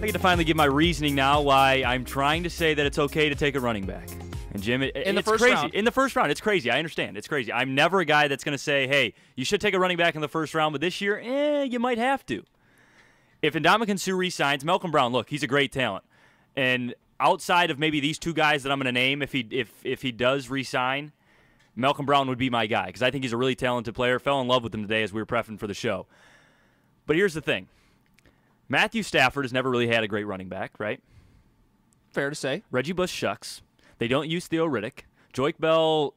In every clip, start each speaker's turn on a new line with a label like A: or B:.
A: I get to finally give my reasoning now why I'm trying to say that it's okay to take a running back. And Jim, it's crazy.
B: Round.
A: In the first round, it's crazy. I understand. It's crazy. I'm never a guy that's going to say, hey, you should take a running back in the first round, but this year, you might have to. If Ndamukong Suh re-signs, Malcolm Brown, look, he's a great talent. And outside of maybe these two guys that I'm going to name, if he does re-sign, Malcolm Brown would be my guy because I think he's a really talented player. Fell in love with him today as we were prepping for the show. But here's the thing. Matthew Stafford has never really had a great running back, right?
B: Fair to say.
A: Reggie Bush shucks. They don't use Theo Riddick. Joique Bell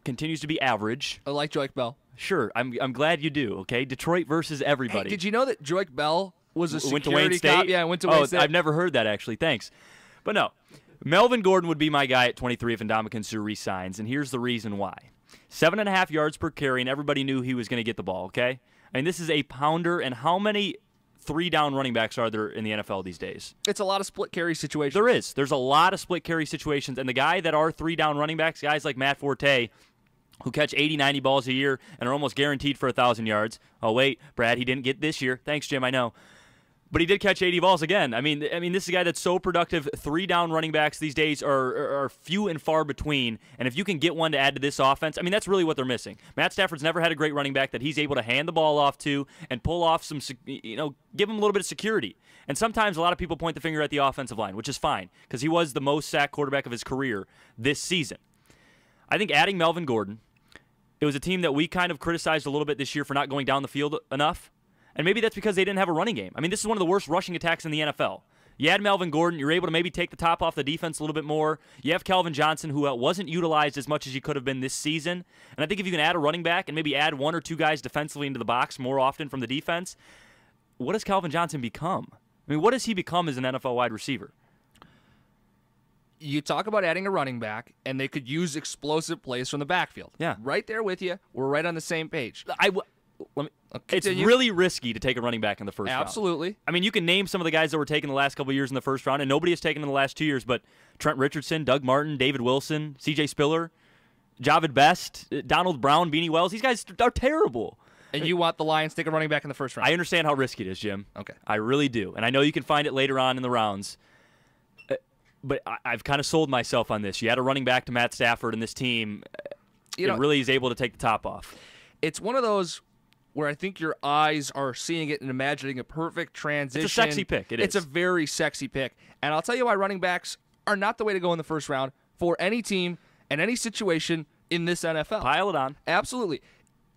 A: continues to be average.
B: I like Joique Bell.
A: Sure, I'm glad you do, okay? Detroit versus everybody.
B: Hey, did you know that Joique Bell was a
A: went to Wayne
B: security
A: State?
B: cop? Yeah, went to Wayne State.
A: I've never heard that, actually. Thanks. But no, Melvin Gordon would be my guy at 23 if Ndamukong Suh re-signs, and here's the reason why. 7.5 yards per carry, and everybody knew he was going to get the ball, okay? I mean, this is a pounder, and how many three-down running backs are there in the NFL these days?
B: It's a lot of split carry situations.
A: There is. There's a lot of split carry situations, and the guy that are three-down running backs, guys like Matt Forte, who catch 80, 90 balls a year and are almost guaranteed for 1,000 yards. Oh, wait, Brad, he didn't get this year. Thanks, Jim, I know. But he did catch 80 balls again. I mean, this is a guy that's so productive. Three-down running backs these days are few and far between. And if you can get one to add to this offense, I mean, that's really what they're missing. Matt Stafford's never had a great running back that he's able to hand the ball off to and pull off some, give him a little bit of security. And sometimes a lot of people point the finger at the offensive line, which is fine because he was the most sacked quarterback of his career this season. I think adding Melvin Gordon, it was a team that we kind of criticized a little bit this year for not going down the field enough. And maybe that's because they didn't have a running game. I mean, this is one of the worst rushing attacks in the NFL. You add Melvin Gordon, you're able to maybe take the top off the defense a little bit more. You have Calvin Johnson, who wasn't utilized as much as he could have been this season. And I think if you can add a running back and maybe add one or two guys defensively into the box more often from the defense, what does Calvin Johnson become? I mean, what does he become as an NFL wide receiver?
B: You talk about adding a running back, and they could use explosive plays from the backfield.
A: Yeah.
B: Right there with you. We're right on the same page.
A: It's really risky to take a running back in the first round.
B: Absolutely.
A: I mean, you can name some of the guys that were taken the last couple of years in the first round, and nobody has taken in the last 2 years, but Trent Richardson, Doug Martin, David Wilson, C.J. Spiller, Javid Best, Donald Brown, Beanie Wells. These guys are terrible.
B: And you want the Lions to take a running back in the first round?
A: I understand how risky it is, Jim.
B: Okay.
A: I really do. And I know you can find it later on in the rounds. But I've kind of sold myself on this. You add a running back to Matt Stafford and this team, it really is able to take the top off.
B: It's one of those where I think your eyes are seeing it and imagining a perfect transition.
A: It's a sexy pick.
B: It's a very sexy pick. And I'll tell you why running backs are not the way to go in the first round for any team and any situation in this NFL.
A: Pile it on.
B: Absolutely.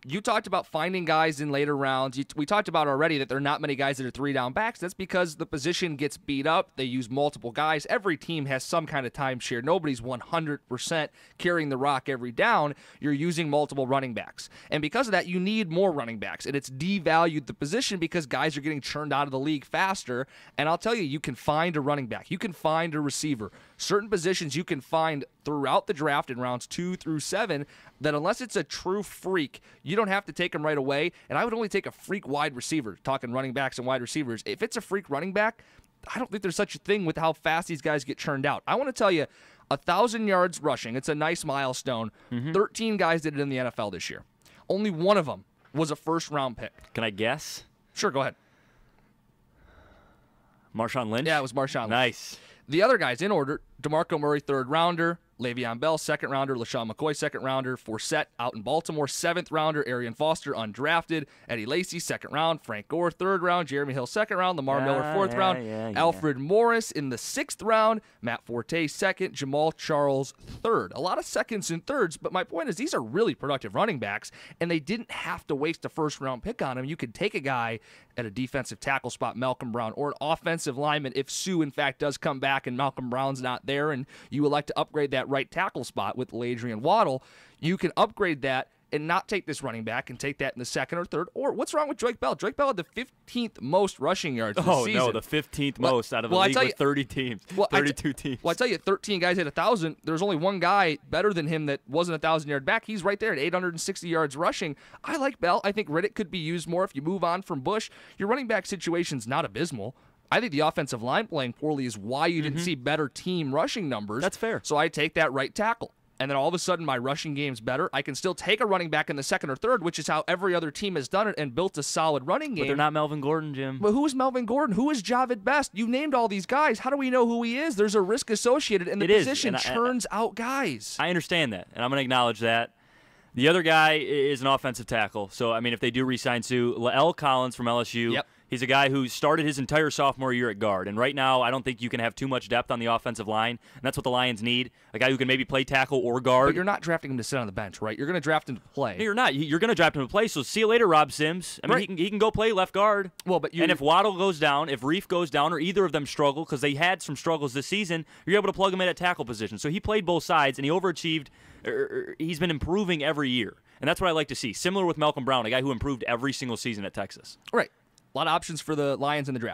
B: You talked about finding guys in later rounds. We talked about already that there are not many guys that are three-down backs. That's because the position gets beat up. They use multiple guys. Every team has some kind of timeshare. Nobody's 100% carrying the rock every down. You're using multiple running backs. And because of that, you need more running backs. And it's devalued the position because guys are getting churned out of the league faster. And I'll tell you, you can find a running back. You can find a receiver. Certain positions you can find throughout the draft in rounds 2 through 7 that unless it's a true freak, you don't have to take them right away. And I would only take a freak wide receiver, talking running backs and wide receivers. If it's a freak running back, I don't think there's such a thing with how fast these guys get churned out. I want to tell you, 1,000 yards rushing, it's a nice milestone. 13 guys did it in the NFL this year. Only one of them was a first-round pick.
A: Can I guess?
B: Sure, go ahead.
A: Marshawn Lynch?
B: Yeah, it was Marshawn Lynch.
A: Nice.
B: The other guys in order, DeMarco Murray, 3rd rounder. Le'Veon Bell, 2nd rounder. LaShawn McCoy, 2nd rounder. Forsett out in Baltimore, 7th rounder. Arian Foster, undrafted. Eddie Lacy, 2nd round. Frank Gore, 3rd round. Jeremy Hill, 2nd round. Lamar Miller, 4th round. Alfred Morris in the 6th round. Matt Forte, 2nd. Jamal Charles, 3rd. A lot of seconds and thirds, but my point is these are really productive running backs, and they didn't have to waste a first-round pick on them. You could take a guy at a defensive tackle spot, Malcolm Brown, or an offensive lineman if Suh, in fact, does come back and Malcolm Brown's not there, and you would like to upgrade that right tackle spot with Ladrian Waddle, you can upgrade that and not take this running back and take that in the 2nd or 3rd. Or what's wrong with Joique Bell? Joique Bell had the 15th most rushing yards this season.
A: Oh, no, the 15th most out of the league with 30 teams, 32 teams.
B: Well, I tell you, 13 guys hit 1,000. There's only one guy better than him that wasn't a 1,000-yard back. He's right there at 860 yards rushing. I like Bell. I think Riddick could be used more if you move on from Bush. Your running back situation's not abysmal. I think the offensive line playing poorly is why you didn't see better team rushing numbers.
A: That's fair.
B: So I take that right tackle. and then all of a sudden my rushing game's better, I can still take a running back in the second or third, which is how every other team has done it and built a solid running game.
A: But they're not Melvin Gordon, Jim.
B: But who is Melvin Gordon? Who is Javid Best? You named all these guys. How do we know who he is? There's a risk associated, and the position churns out guys.
A: I understand that, and I'm going to acknowledge that. The other guy is an offensive tackle. So, I mean, if they do re-sign Suh, Lael Collins from LSU,
B: Yep.
A: He's a guy who started his entire sophomore year at guard. And right now, I don't think you can have too much depth on the offensive line. And that's what the Lions need, a guy who can maybe play tackle or guard.
B: But you're not drafting him to sit on the bench, right? You're going to draft him to play.
A: No, you're not. You're going to draft him to play. So see you later, Rob Sims. I mean,
B: Right.
A: he can go play left guard.
B: Well, but
A: and if Waddle goes down, if Reef goes down, or either of them struggle, because they had some struggles this season, you're able to plug him in at tackle position. So he played both sides, and he overachieved. He's been improving every year. And that's what I like to see. Similar with Malcolm Brown, a guy who improved every single season at Texas.
B: Right. A lot of options for the Lions in the draft.